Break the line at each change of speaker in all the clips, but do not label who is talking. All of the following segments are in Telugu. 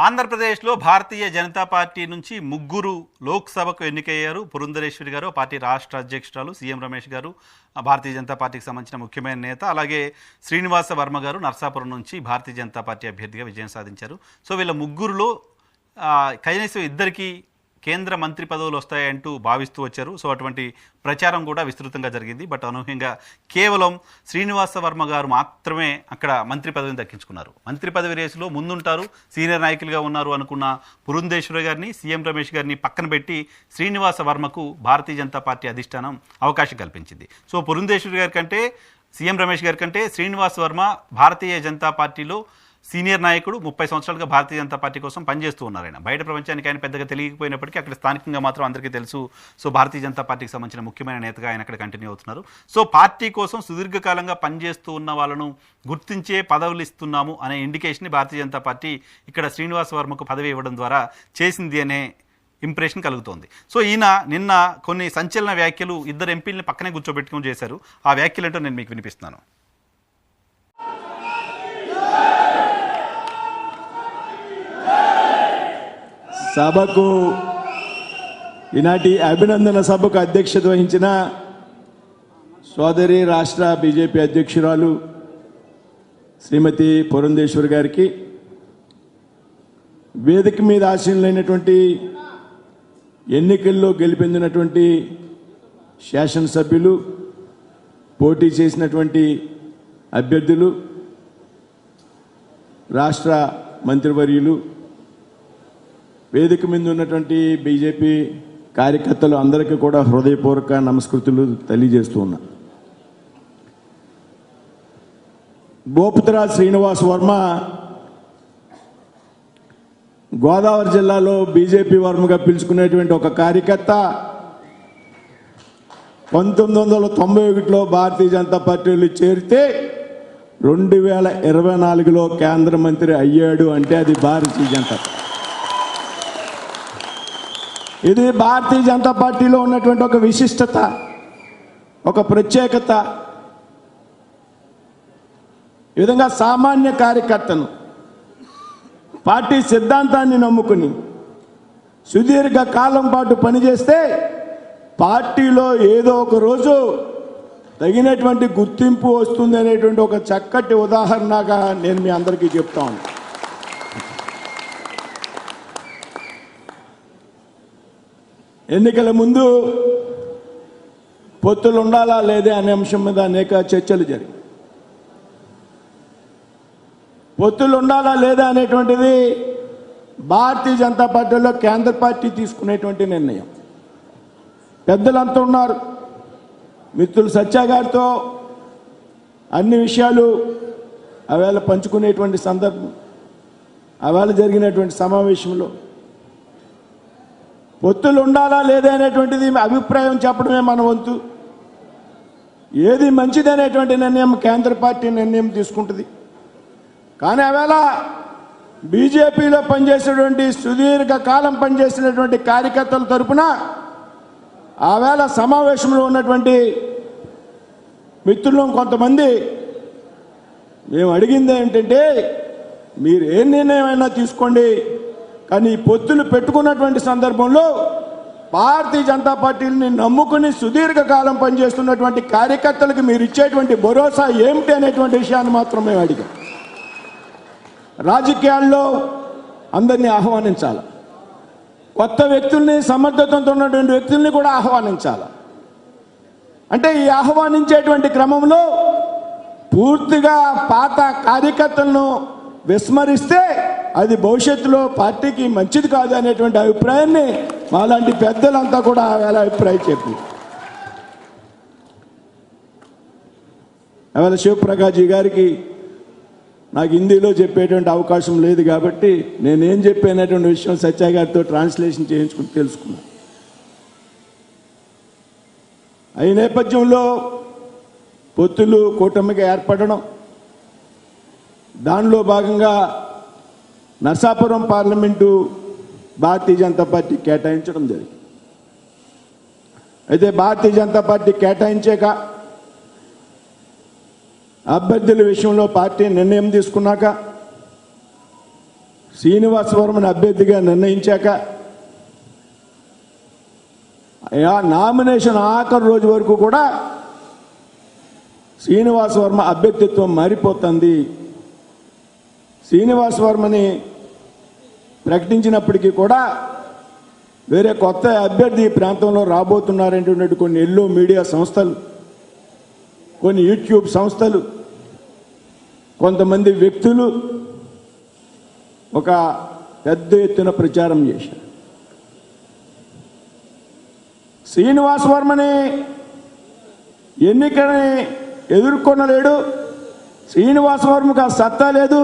ఆంధ్రప్రదేశ్లో భారతీయ జనతా పార్టీ నుంచి ముగ్గురు లోక్సభకు ఎన్నికయ్యారు. పురంధరేశ్వరి గారు పార్టీ రాష్ట్ర అధ్యక్షురాలు, సీఎం రమేష్ గారు భారతీయ జనతా పార్టీకి సంబంధించిన ముఖ్యమైన నేత, అలాగే శ్రీనివాస వర్మ గారు నర్సాపురం నుంచి భారతీయ జనతా పార్టీ అభ్యర్థిగా విజయం సాధించారు. సో వీళ్ళ ముగ్గురులో కనీసం ఇద్దరికి కేంద్ర మంత్రి పదవులు వస్తాయంటూ భావిస్తూ వచ్చారు. సో అటువంటి ప్రచారం కూడా విస్తృతంగా జరిగింది. బట్ అనూహ్యంగా కేవలం శ్రీనివాస వర్మ గారు మాత్రమే అక్కడ మంత్రి పదవిని దక్కించుకున్నారు. మంత్రి పదవి రేసులో ముందుంటారు, సీనియర్ నాయకులుగా ఉన్నారు అనుకున్న పురంధేశ్వరి గారిని, సీఎం రమేష్ గారిని పక్కన పెట్టి శ్రీనివాస వర్మకు భారతీయ జనతా పార్టీ అధిష్టానం అవకాశం కల్పించింది. సో పురంధేశ్వరి గారి కంటే, సీఎం రమేష్ గారి కంటే శ్రీనివాస వర్మ భారతీయ జనతా పార్టీలో సీనియర్ నాయకుడు, 30 సంవత్సరాలుగా భారతీయ జనతా పార్టీ కోసం పనిచేస్తూ ఉన్నారు. ఆయన బయట ప్రపంచానికి ఆయన పెద్దగా తెలియకపోయినప్పటికీ అక్కడ స్థానికంగా మాత్రం అందరికీ తెలుసు. సో భారతీయ జనతా పార్టీకి సంబంధించిన ముఖ్యమైన నేతగా ఆయన అక్కడ కంటిన్యూ అవుతున్నారు. సో పార్టీ కోసం సుదీర్ఘకాలంగా పనిచేస్తూ ఉన్న వాళ్ళను గుర్తించే పదవులు ఇస్తున్నాము అనే ఇండికేషన్ భారతీయ జనతా పార్టీ ఇక్కడ శ్రీనివాస వర్మకు పదవి ఇవ్వడం ద్వారా చేసింది అనే ఇంప్రెషన్ కలుగుతోంది. సో ఈయన నిన్న కొన్ని సంచలన వ్యాఖ్యలు ఇద్దరు ఎంపీలని పక్కనే కూర్చోబెట్టుకుని చేశారు. ఆ వ్యాఖ్యలు ఏంటో నేను మీకు వినిపిస్తున్నాను.
సభకు ఈనాటి అభినందన సభకు అధ్యక్షత వహించిన సోదరి రాష్ట్ర బీజేపీ అధ్యక్షురాలు శ్రీమతి పురంధేశ్వరి గారికి, వేదిక మీద ఆశీనులైనటువంటి ఎన్నికల్లో గెలుపొందినటువంటి శాసనసభ్యులు, పోటీ చేసినటువంటి అభ్యర్థులు, రాష్ట్ర మంత్రివర్యులు, వేదిక మీద ఉన్నటువంటి బీజేపీ కార్యకర్తలు అందరికీ కూడా హృదయపూర్వక నమస్కృతులు తెలియజేస్తూ ఉన్నా. బోపుతరా శ్రీనివాస్ వర్మ గోదావరి జిల్లాలో బీజేపీ వర్మగా పిలుచుకునేటువంటి ఒక కార్యకర్త 1991లో భారతీయ జనతా పార్టీలో చేరితే 2024లో కేంద్ర మంత్రి అయ్యాడు అంటే అది భారతీయ జనతా. ఇది భారతీయ జనతా పార్టీలో ఉన్నటువంటి ఒక విశిష్టత, ఒక ప్రత్యేకత. ఈ విధంగా సామాన్య కార్యకర్తను పార్టీ సిద్ధాంతాన్ని నమ్ముకుని సుదీర్ఘ కాలం పాటు పనిచేస్తే పార్టీలో ఏదో ఒక రోజు తగినటువంటి గుర్తింపు వస్తుంది అనేటువంటి ఒక చక్కటి ఉదాహరణగా నేను మీ అందరికీ చెప్తాను. ఎన్నికల ముందు పొత్తులు ఉండాలా లేదా అనే అంశం మీద అనేక చర్చలు జరిగాయి. పొత్తులు ఉండాలా లేదా అనేటువంటిది భారతీయ జనతా పార్టీలో కేంద్ర పార్టీ తీసుకునేటువంటి నిర్ణయం. పెద్దలంతా ఉన్నారు. మిత్రులు సత్య గారితో అన్ని విషయాలు ఆవేళ పంచుకునేటువంటి సందర్భం, ఆవేళ జరిగినటువంటి సమావేశంలో పొత్తులు ఉండాలా లేదా అనేటువంటిది అభిప్రాయం చెప్పడమే మన వంతు. ఏది మంచిది అనేటువంటి నిర్ణయం కేంద్ర పార్టీ నిర్ణయం తీసుకుంటుంది. కానీ ఆవేళ బీజేపీలో పనిచేసేటువంటి సుదీర్ఘ కాలం పనిచేసినటువంటి కార్యకర్తల తరపున ఆవేళ సమావేశంలో ఉన్నటువంటి మిత్రులు కొంతమంది మేము అడిగింది ఏంటంటే, మీరు ఏ నిర్ణయం అయినా తీసుకోండి, కానీ పొత్తులు పెట్టుకున్నటువంటి సందర్భంలో భారతీయ జనతా పార్టీని నమ్ముకుని సుదీర్ఘకాలం పనిచేస్తున్నటువంటి కార్యకర్తలకు మీరు ఇచ్చేటువంటి భరోసా ఏమిటి అనేటువంటి విషయాన్ని మాత్రం మేము అడిగాం. రాజకీయాల్లో అందరినీ ఆహ్వానించాలి, కొత్త వ్యక్తుల్ని, సమర్థతతో ఉన్నటువంటి వ్యక్తుల్ని కూడా ఆహ్వానించాలి. అంటే ఈ ఆహ్వానించేటువంటి క్రమంలో పూర్తిగా పాత కార్యకర్తలను విస్మరిస్తే అది భవిష్యత్తులో పార్టీకి మంచిది కాదు అనేటువంటి అభిప్రాయాన్ని మాలాంటి పెద్దలంతా కూడా ఆవేళ అభిప్రాయం చెప్పి, ఆవేళ శివప్రకాష్ గారికి నాకు హిందీలో చెప్పేటువంటి అవకాశం లేదు కాబట్టి నేనేం చెప్పేటువంటి విషయం సత్య గారితో ట్రాన్స్లేషన్ చేయించుకుని తెలుసుకున్నాను. ఈ నేపథ్యంలో పొత్తులు కూటమిగా ఏర్పడడం, దానిలో భాగంగా నర్సాపురం పార్లమెంటు భారతీయ జనతా పార్టీ కేటాయించడం జరిగింది. అయితే భారతీయ జనతా పార్టీ కేటాయించాక అభ్యర్థుల విషయంలో పార్టీ నిర్ణయం తీసుకున్నాక శ్రీనివాస్ వర్మని అభ్యర్థిగా నిర్ణయించాక నామినేషన్ ఆఖరి రోజు వరకు కూడా శ్రీనివాస్ వర్మ అభ్యర్థిత్వం మారిపోతుంది. శ్రీనివాస్ వర్మని ప్రకటించినప్పటికీ కూడా వేరే కొత్త అభ్యర్థి ఈ ప్రాంతంలో రాబోతున్నారనేటువంటి కొన్ని ఎల్లో మీడియా సంస్థలు, కొన్ని యూట్యూబ్ సంస్థలు, కొంతమంది వ్యక్తులు ఒక పెద్ద ఎత్తున ప్రచారం చేశారు. శ్రీనివాస్ వర్మని ఎన్నికని ఎదుర్కొనలేడు, శ్రీనివాస్ వర్మకు ఆ సత్తా లేదు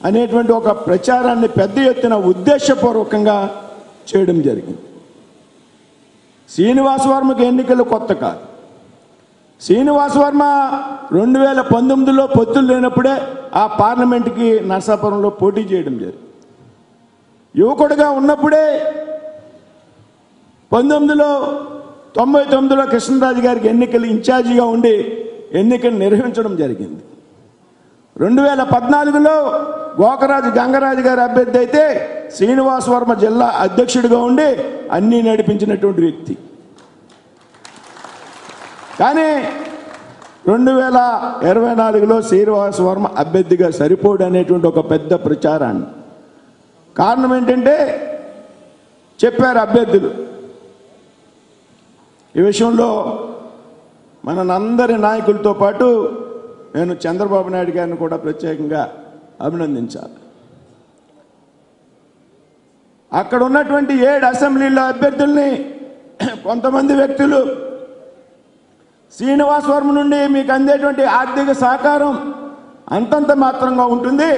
అనేటువంటి ఒక ప్రచారాన్ని పెద్ద ఎత్తున ఉద్దేశపూర్వకంగా చేయడం జరిగింది. శ్రీనివాస్ వర్మకు ఎన్నికలు కొత్త కాదు. శ్రీనివాస్ వర్మ 2019లో పొత్తులు లేనప్పుడే ఆ పార్లమెంట్కి నరసాపురంలో పోటీ చేయడం జరిగింది. యువకుడిగా ఉన్నప్పుడే 1999లో కృష్ణరాజు గారికి ఎన్నికలు ఇన్ఛార్జిగా ఉండి ఎన్నికలు నిర్వహించడం జరిగింది. 2014లో గోకరాజు గంగరాజు గారి అభ్యర్థి అయితే శ్రీనివాస్ వర్మ జిల్లా అధ్యక్షుడిగా ఉండి అన్నీ నడిపించినటువంటి వ్యక్తి. కానీ 2024లో శ్రీనివాస్ వర్మ అభ్యర్థిగా సరిపోడు అనేటువంటి ఒక పెద్ద ప్రచారాన్ని, కారణం ఏంటంటే చెప్పారు అభ్యర్థులు. ఈ విషయంలో మనందరి నాయకులతో పాటు నేను చంద్రబాబు నాయుడు గారిని కూడా ప్రత్యేకంగా అభినందించాలి. అక్కడ ఉన్నటువంటి 7 అసెంబ్లీలో అభ్యర్థుల్ని కొంతమంది వ్యక్తులు శ్రీనివాస్ వర్మ నుండి మీకు అందేటువంటి ఆర్థిక సహకారం అంతంత మాత్రంగా ఉంటుంది,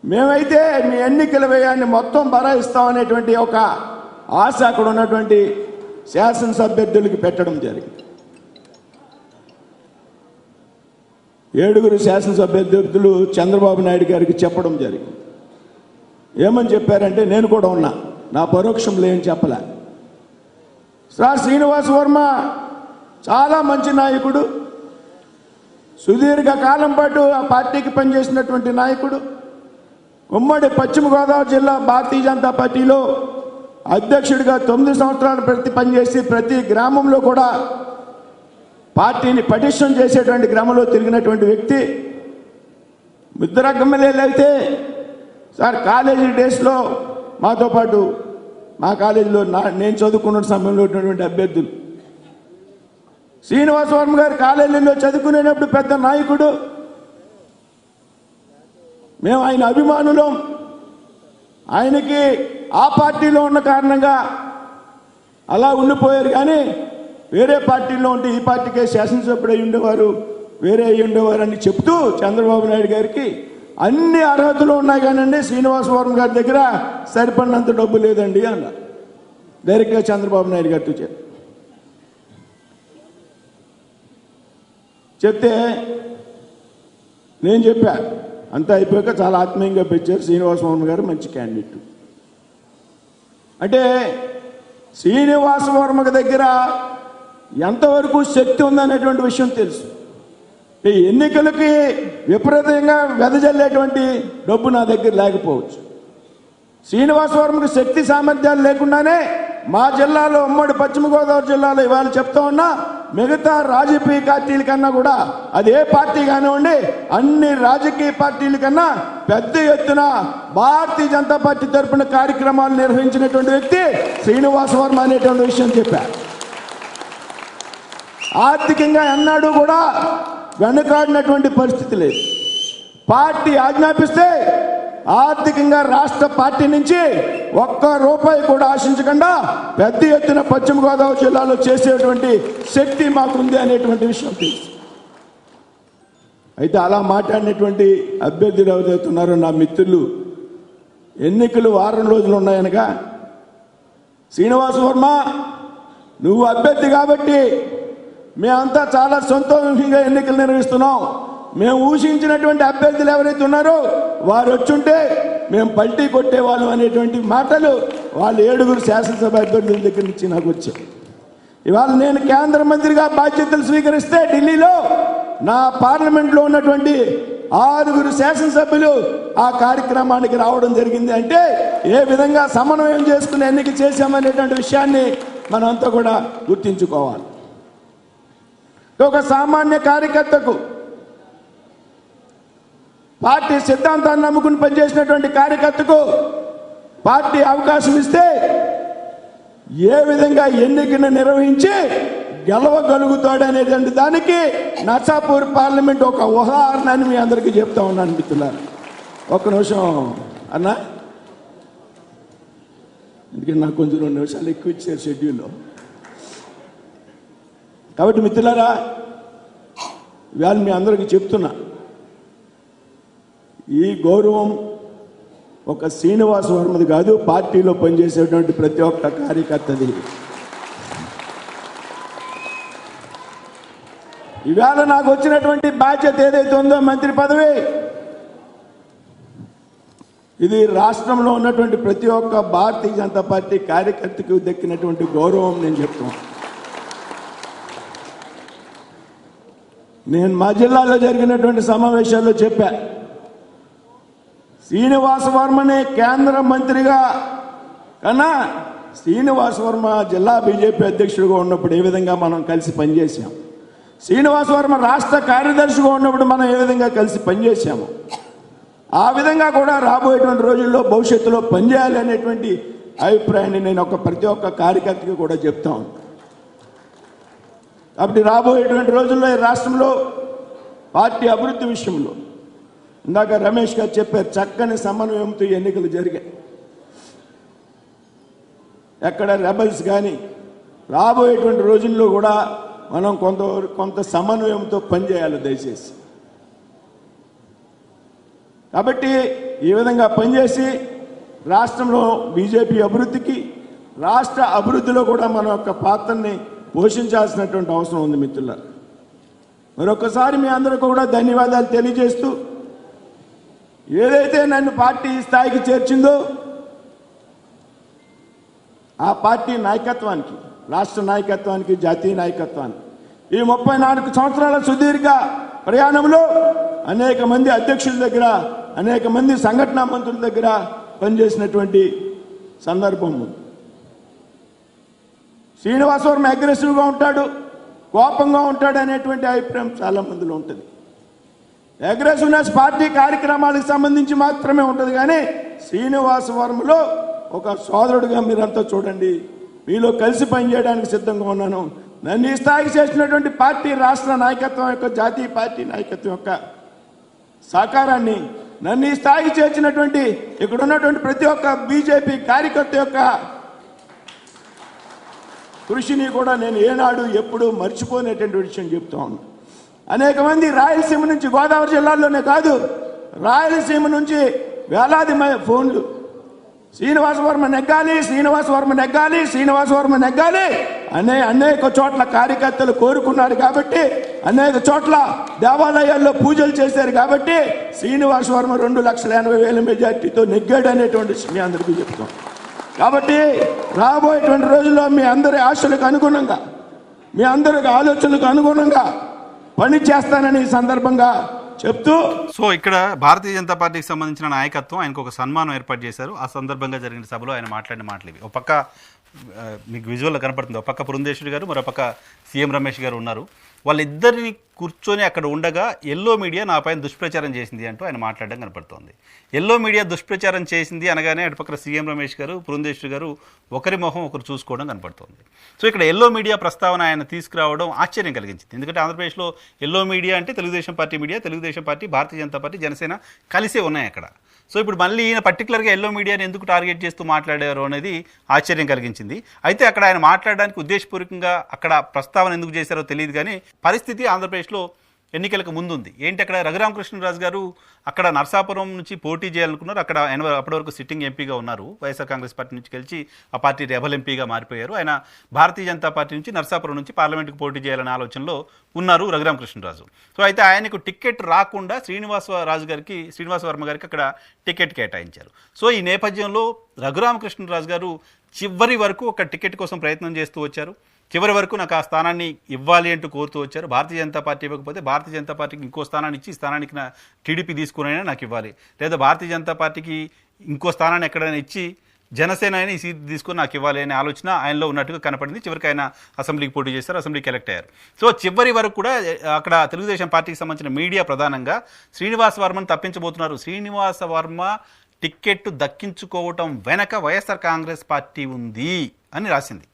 మేమైతే మీ ఎన్నికల వ్యయాన్ని మొత్తం భరాయిస్తామనేటువంటి ఒక ఆశ అక్కడ ఉన్నటువంటి శాసనసభ్యులకు పెట్టడం జరిగింది. 7 శాసనసభ్యులు చంద్రబాబు నాయుడు గారికి చెప్పడం జరిగింది. ఏమని చెప్పారంటే, నేను కూడా ఉన్నా, నా పరోక్షంలో ఏం చెప్పలే. సార్ శ్రీనివాస్ వర్మ చాలా మంచి నాయకుడు, సుదీర్ఘ కాలం పాటు ఆ పార్టీకి పనిచేసినటువంటి నాయకుడు, ఉమ్మడి పశ్చిమ గోదావరి జిల్లా భారతీయ జనతా పార్టీలో అధ్యక్షుడిగా 9 సంవత్సరాలు పనిచేసి ప్రతి గ్రామంలో కూడా పార్టీని పటిష్టం చేసేటువంటి గ్రామంలో తిరిగినటువంటి వ్యక్తి. ముద్ర ఎమ్మెల్యేలు అయితే సార్ కాలేజీ డేస్లో మాతో పాటు మా కాలేజీలో నేను చదువుకున్న సమయంలో ఉన్నటువంటి అభ్యర్థులు, శ్రీనివాస్ వర్మ గారు కాలేజీలో చదువుకునేటప్పుడు పెద్ద నాయకుడు, మేము ఆయన అభిమానులం. ఆయనకి ఆ పార్టీలో ఉన్న కారణంగా అలా ఉండిపోయారు, కానీ వేరే పార్టీలో ఉంటే ఈ పార్టీకే శాసనసభ్యుడు అయి ఉండేవారు, వేరే అయి ఉండేవారు అని చెప్తూ చంద్రబాబు నాయుడు గారికి అన్ని అర్హతలు ఉన్నాయి కానండి శ్రీనివాస్ వర్మ గారి దగ్గర సరిపడినంత డబ్బు లేదండి అన్నారు. డైరెక్ట్గా చంద్రబాబు నాయుడు గారితో చెప్తే నేను చెప్పా, అంతా అయిపోయాక చాలా ఆత్మీయంగా పెంచారు శ్రీనివాస్ వర్మ గారు మంచి క్యాండిడేట్ అంటే. శ్రీనివాస్ వర్మ దగ్గర ఎంతవరకు శక్తి ఉందనేటువంటి విషయం తెలుసు. ఈ ఎన్నికలకి విపరీతంగా వెదజల్లేటువంటి డబ్బు నా దగ్గర లేకపోవచ్చు. శ్రీనివాస్ వర్మకు శక్తి సామర్థ్యాలు లేకుండానే మా జిల్లాలో, ఉమ్మడి పశ్చిమ గోదావరి జిల్లాలో ఇవాళ చెప్తా ఉన్నా, మిగతా రాజకీయ పార్టీల కన్నా కూడా, అది ఏ పార్టీ కానివ్వండి, అన్ని రాజకీయ పార్టీల కన్నా పెద్ద ఎత్తున భారతీయ జనతా పార్టీ తరఫున కార్యక్రమాలు నిర్వహించినటువంటి వ్యక్తి శ్రీనివాస్ వర్మ అనేటువంటి విషయం చెప్పారు. ఆర్థికంగా ఎన్నాడు కూడా వెనుకాడినటువంటి పరిస్థితి లేదు. పార్టీ ఆజ్ఞాపిస్తే ఆర్థికంగా రాష్ట్ర పార్టీ నుంచి ఒక్క రూపాయి కూడా ఆశించకుండా పెద్ద ఎత్తున పశ్చిమ గోదావరి జిల్లాలో చేసేటువంటి శక్తి మాకుంది అనేటువంటి విషయం తెలుసు. అయితే అలా మాట్లాడినటువంటి అభ్యర్థులు ఎవరైతున్నారో నా మిత్రులు, ఎన్నికలు వారం రోజులు ఉన్నాయనగా, శ్రీనివాస్ వర్మ నువ్వు అభ్యర్థి కాబట్టి మేమంతా చాలా సంతోషంగా ఎన్నికలు నిర్వహిస్తున్నాం, మేము ఊహించినటువంటి అభ్యర్థులు ఎవరైతే ఉన్నారో వారు వచ్చుంటే మేము పల్టీ కొట్టేవాళ్ళం అనేటువంటి మాటలు వాళ్ళు 7 శాసనసభ అభ్యర్థుల దగ్గర నుంచి నాకు వచ్చాయి. ఇవాళ నేను కేంద్ర మంత్రిగా బాధ్యతలు స్వీకరిస్తే ఢిల్లీలో నా పార్లమెంట్లో ఉన్నటువంటి 6 శాసనసభ్యులు ఆ కార్యక్రమానికి రావడం జరిగింది. అంటే ఏ విధంగా సమన్వయం చేసుకుని ఎన్నిక చేశామనేటువంటి విషయాన్ని మనంతా కూడా గుర్తించుకోవాలి. ఒక సామాన్య కార్యకర్తకు, పార్టీ సిద్ధాంతాన్ని నమ్ముకుని పనిచేసినటువంటి కార్యకర్తకు పార్టీ అవకాశం ఇస్తే ఏ విధంగా ఎన్నికను నిర్వహించి గెలవగలుగుతాడనేటువంటి దానికి నర్సాపూర్ పార్లమెంట్ ఒక ఉదాహరణ అని మీ అందరికీ చెప్తా ఉన్నాను మిత్రులారా. ఒక్క నిమిషం అన్నా, ఎందుకంటే నాకు కొంచెం 2 నిమిషాలు ఎక్కువ ఇచ్చారు షెడ్యూల్లో. కాబట్టి మిత్రులారా, ఇవాళ మీ అందరికీ చెప్తున్నా, ఈ గౌరవం ఒక శ్రీనివాస వర్మది కాదు, పార్టీలో పనిచేసేటువంటి ప్రతి ఒక్క కార్యకర్తది. ఇవాళ నాకు వచ్చినటువంటి బాధ్యత ఏదైతే ఉందో మంత్రి పదవి, ఇది రాష్ట్రంలో ఉన్నటువంటి ప్రతి ఒక్క భారతీయ జనతా పార్టీ కార్యకర్తకు దక్కినటువంటి గౌరవం నేను చెప్తున్నాను. నేను మా జిల్లాలో జరిగినటువంటి సమావేశాల్లో చెప్పా, శ్రీనివాస వర్మనే కేంద్ర మంత్రిగా కన్నా శ్రీనివాస వర్మ జిల్లా బీజేపీ అధ్యక్షుడిగా ఉన్నప్పుడు ఏ విధంగా మనం కలిసి పనిచేసాం, శ్రీనివాస వర్మ రాష్ట్ర కార్యదర్శిగా ఉన్నప్పుడు మనం ఏ విధంగా కలిసి పనిచేసాము, ఆ విధంగా కూడా రాబోయేటువంటి రోజుల్లో భవిష్యత్తులో పనిచేయాలి అనేటువంటి అభిప్రాయాన్ని నేను ప్రతి ఒక్క కార్యకర్తకి కూడా చెప్తాను. కాబట్టి రాబోయేటువంటి రోజుల్లో ఈ రాష్ట్రంలో పార్టీ అభివృద్ధి విషయంలో ఇందాక రమేష్ గారు చెప్పారు, చక్కని సమన్వయంతో ఎన్నికలు జరిగాయి. ఎక్కడ రెబల్స్ కానీ రాబోయేటువంటి రోజుల్లో కూడా మనం కొంత సమన్వయంతో పనిచేయాలి దయచేసి. కాబట్టి ఈ విధంగా పనిచేసి రాష్ట్రంలో బీజేపీ అభివృద్ధికి, రాష్ట్ర అభివృద్ధిలో కూడా మన యొక్క పాత్రని పోషించాల్సినటువంటి అవసరం ఉంది మిత్రులారా. మరొకసారి మీ అందరికీ కూడా ధన్యవాదాలు తెలియజేస్తూ, ఏదైతే నన్ను పార్టీ స్థాయికి చేర్చిందో ఆ పార్టీ నాయకత్వానికి, రాష్ట్ర నాయకత్వానికి, జాతీయ నాయకత్వానికి ఈ 34 సంవత్సరాల సుదీర్ఘ ప్రయాణంలో అనేక మంది అధ్యక్షుల దగ్గర, అనేక మంది సంఘటనా మంత్రుల దగ్గర పనిచేసినటువంటి సందర్భం ఉంది. శ్రీనివాస వర్మ అగ్రెసివ్గా ఉంటాడు, కోపంగా ఉంటాడు అనేటువంటి అభిప్రాయం చాలా మందిలో ఉంటుంది. అగ్రెసివ్నెస్ పార్టీ కార్యక్రమాలకు సంబంధించి మాత్రమే ఉంటుంది, కానీ శ్రీనివాస వర్మలో ఒక సోదరుడిగా మీరంతా చూడండి, మీలో కలిసి పనిచేయడానికి సిద్ధంగా ఉన్నాను. నన్ను ఈ స్థాయికి చేసినటువంటి పార్టీ రాష్ట్ర నాయకత్వం యొక్క, జాతీయ పార్టీ నాయకత్వం యొక్క సహకారాన్ని, నన్ను ఈ స్థాయికి చేర్చినటువంటి ఇక్కడ ఉన్నటువంటి ప్రతి ఒక్క బీజేపీ కార్యకర్త యొక్క కృషిని కూడా నేను ఏనాడు ఎప్పుడూ మర్చిపోనేటువంటి విషయం చెప్తా ఉన్నాను. అనేక మంది రాయలసీమ నుంచి, గోదావరి జిల్లాల్లోనే కాదు రాయలసీమ నుంచి వేలాది ఫోన్లు, శ్రీనివాస వర్మ నెగ్గాలి, శ్రీనివాస వర్మ నెగ్గాలి, శ్రీనివాస వర్మ నెగ్గాలి అనేక చోట్ల కార్యకర్తలు కోరుకున్నారు. కాబట్టి అనేక చోట్ల దేవాలయాల్లో పూజలు చేశారు. కాబట్టి శ్రీనివాస వర్మ 2,80,000 మెజార్టీతో నెగ్గాడు అనేటువంటి మీ అందరికీ చెప్తాం. కాబట్టి రాబోయేటువంటి రోజుల్లో మీ అందరి ఆశలకు అనుగుణంగా, మీ అందరికి ఆలోచనలకు అనుగుణంగా పని చేస్తానని ఈ సందర్భంగా చెప్తూ,
సో ఇక్కడ భారతీయ జనతా పార్టీకి సంబంధించిన నాయకత్వం ఆయనకు ఒక సన్మానం ఏర్పాటు చేశారు. ఆ సందర్భంగా జరిగిన సభలో ఆయన మాట్లాడిన మాటలు ఇవి. ఒక పక్క మీకు విజువల్లో కనపడుతుంది, ఒక పక్క పురంధేశ్వరి గారు, మరో పక్క సీఎం రమేష్ గారు ఉన్నారు. వాళ్ళిద్దరిని కూర్చొని అక్కడ ఉండగా ఎల్లో మీడియా నా పైన దుష్ప్రచారం చేసింది అంటూ ఆయన మాట్లాడడం కనపడుతోంది. ఎల్లో మీడియా దుష్ప్రచారం చేసింది అనగానే అటుపక్క సీఎం రమేష్ గారు, పురంధేశ్వరి గారు ఒకరి మొహం ఒకరు చూసుకోవడం కనపడుతోంది. సో ఇక్కడ ఎల్లో మీడియా ప్రస్తావన ఆయన తీసుకురావడం ఆశ్చర్యం కలిగించింది. ఎందుకంటే ఆంధ్రప్రదేశ్లో ఎల్లో మీడియా అంటే Telugu Desam party media, Telugu Desam party, Bharatiya Janata party, Janasena కలిసే ఉన్నాయి అక్కడ. సో ఇప్పుడు మళ్ళీ ఈయన పర్టికులర్గా ఎల్లో మీడియాని ఎందుకు టార్గెట్ చేస్తూ మాట్లాడారు అనేది ఆశ్చర్యం కలిగించింది. అయితే అక్కడ ఆయన మాట్లాడడానికి ఉద్దేశపూర్వకంగా అక్కడ ప్రస్తావన ఎందుకు చేశారో తెలియదు, కానీ పరిస్థితి ఆంధ్రప్రదేశ్లో ఎన్నికలకు ముందుంది. ఏంటి, అక్కడ రఘురామకృష్ణరాజు గారు అక్కడ నర్సాపురం నుంచి పోటీ చేయాలనుకున్నారు. అక్కడ ఆయన అప్పటి వరకు సిట్టింగ్ ఎంపీగా ఉన్నారు. వైఎస్ఆర్ కాంగ్రెస్ పార్టీ నుంచి గెలిచి ఆ పార్టీ రెబల్ ఎంపీగా మారిపోయారు. ఆయన భారతీయ జనతా పార్టీ నుంచి నర్సాపురం నుంచి పార్లమెంట్కి పోటీ చేయాలనే ఆలోచనలో ఉన్నారు రఘురామకృష్ణరాజు. సో అయితే ఆయనకు టికెట్ రాకుండా శ్రీనివాస వర్మ గారికి అక్కడ టికెట్ కేటాయించారు. సో ఈ నేపథ్యంలో రఘురామకృష్ణరాజు గారు చివరి వరకు ఒక టికెట్ కోసం ప్రయత్నం చేస్తూ వచ్చారు. చివరి వరకు నాకు ఆ స్థానాన్ని ఇవ్వాలి అంటూ కోరుతూ వచ్చారు. భారతీయ జనతా పార్టీ ఇవ్వకపోతే భారతీయ జనతా పార్టీకి ఇంకో స్థానాన్ని ఇచ్చి స్థానానికి టీడీపీ తీసుకునైనా నాకు ఇవ్వాలి, లేదా భారతీయ జనతా పార్టీకి ఇంకో స్థానాన్ని ఎక్కడైనా ఇచ్చి జనసేన అయినా ఈ సీట్ తీసుకుని నాకు ఇవ్వాలి అనే ఆలోచన ఆయనలో ఉన్నట్టుగా కనపడింది. చివరికి ఆయన అసెంబ్లీకి పోటీ చేశారు, అసెంబ్లీకి ఎలక్ట్ అయ్యారు. సో చివరి వరకు కూడా అక్కడ తెలుగుదేశం పార్టీకి సంబంధించిన మీడియా ప్రధానంగా శ్రీనివాస వర్మను తప్పించబోతున్నారు, శ్రీనివాస వర్మ టిక్కెట్ దక్కించుకోవటం వెనక వైఎస్ఆర్ కాంగ్రెస్ పార్టీ ఉంది అని రాసింది.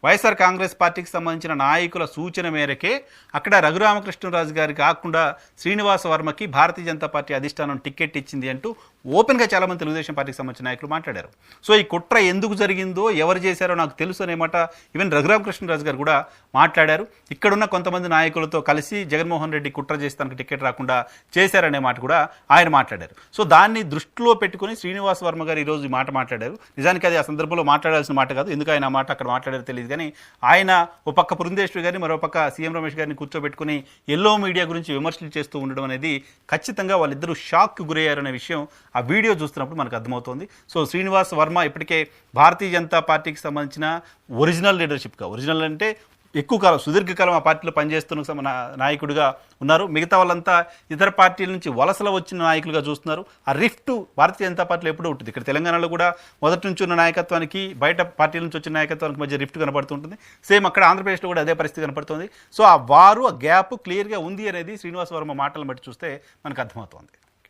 వైఎస్ఆర్ కాంగ్రెస్ పార్టీకి సంబంధించిన నాయకుల సూచన మేరకే అక్కడ రఘురామకృష్ణరాజు గారికి కాకుండా శ్రీనివాస వర్మకి భారతీయ జనతా పార్టీ అధిష్టానం టికెట్ ఇచ్చింది అంటూ ఓపెన్గా చాలామంది తెలుగుదేశం పార్టీకి సంబంధించిన నాయకులు మాట్లాడారు. సో ఈ కుట్ర ఎందుకు జరిగిందో, ఎవరు చేశారో నాకు తెలుసు అనే మాట ఈవెన్ రఘురామకృష్ణరాజు గారు కూడా మాట్లాడారు. ఇక్కడున్న కొంతమంది నాయకులతో కలిసి జగన్మోహన్ రెడ్డి కుట్ర చేసి తనకు టికెట్ రాకుండా చేశారనే మాట కూడా ఆయన మాట్లాడారు. సో దాన్ని దృష్టిలో పెట్టుకుని శ్రీనివాస వర్మ గారు ఈరోజు ఈ మాట మాట్లాడారు. నిజానికి అది ఆ సందర్భంలో మాట్లాడాల్సిన మాట కాదు, ఎందుకు ఆయన ఆ మాట అక్కడ మాట్లాడారో తెలియదు. కానీ ఆయన ఓ పక్క పురంధేశ్వరి గారిని, మరో పక్క సీఎం రమేష్ గారిని కూర్చోబెట్టుకుని ఎల్లో మీడియా గురించి విమర్శలు చేస్తూ ఉండడం అనేది ఖచ్చితంగా వాళ్ళిద్దరూ షాక్కి గురయ్యారనే విషయం ఆ వీడియో చూస్తున్నప్పుడు మనకు అర్థమవుతోంది. సో శ్రీనివాస్ వర్మ ఇప్పటికే భారతీయ జనతా పార్టీకి సంబంధించిన ఒరిజినల్ లీడర్షిప్గా, ఒరిజినల్ అంటే ఎక్కువ కాలం సుదీర్ఘకాలం ఆ పార్టీలో పనిచేస్తున్న నాయకుడిగా ఉన్నారు. మిగతా వాళ్ళంతా ఇతర పార్టీల నుంచి వలసలో వచ్చిన నాయకులుగా చూస్తున్నారు. ఆ రిఫ్ట్ భారతీయ జనతా పార్టీలో ఎప్పుడూ ఉంటుంది. ఇక్కడ తెలంగాణలో కూడా మొదటి నుంచి ఉన్న నాయకత్వానికి బయట పార్టీల నుంచి వచ్చిన నాయకత్వానికి మధ్య రిఫ్ట్ కనపడుతుంటుంది. సేమ్ అక్కడ ఆంధ్రప్రదేశ్లో కూడా అదే పరిస్థితి కనపడుతుంది. సో ఆ గ్యాప్ క్లియర్గా ఉంది అనేది శ్రీనివాస వర్మ మాటలను బట్టి చూస్తే మనకు అర్థమవుతోంది.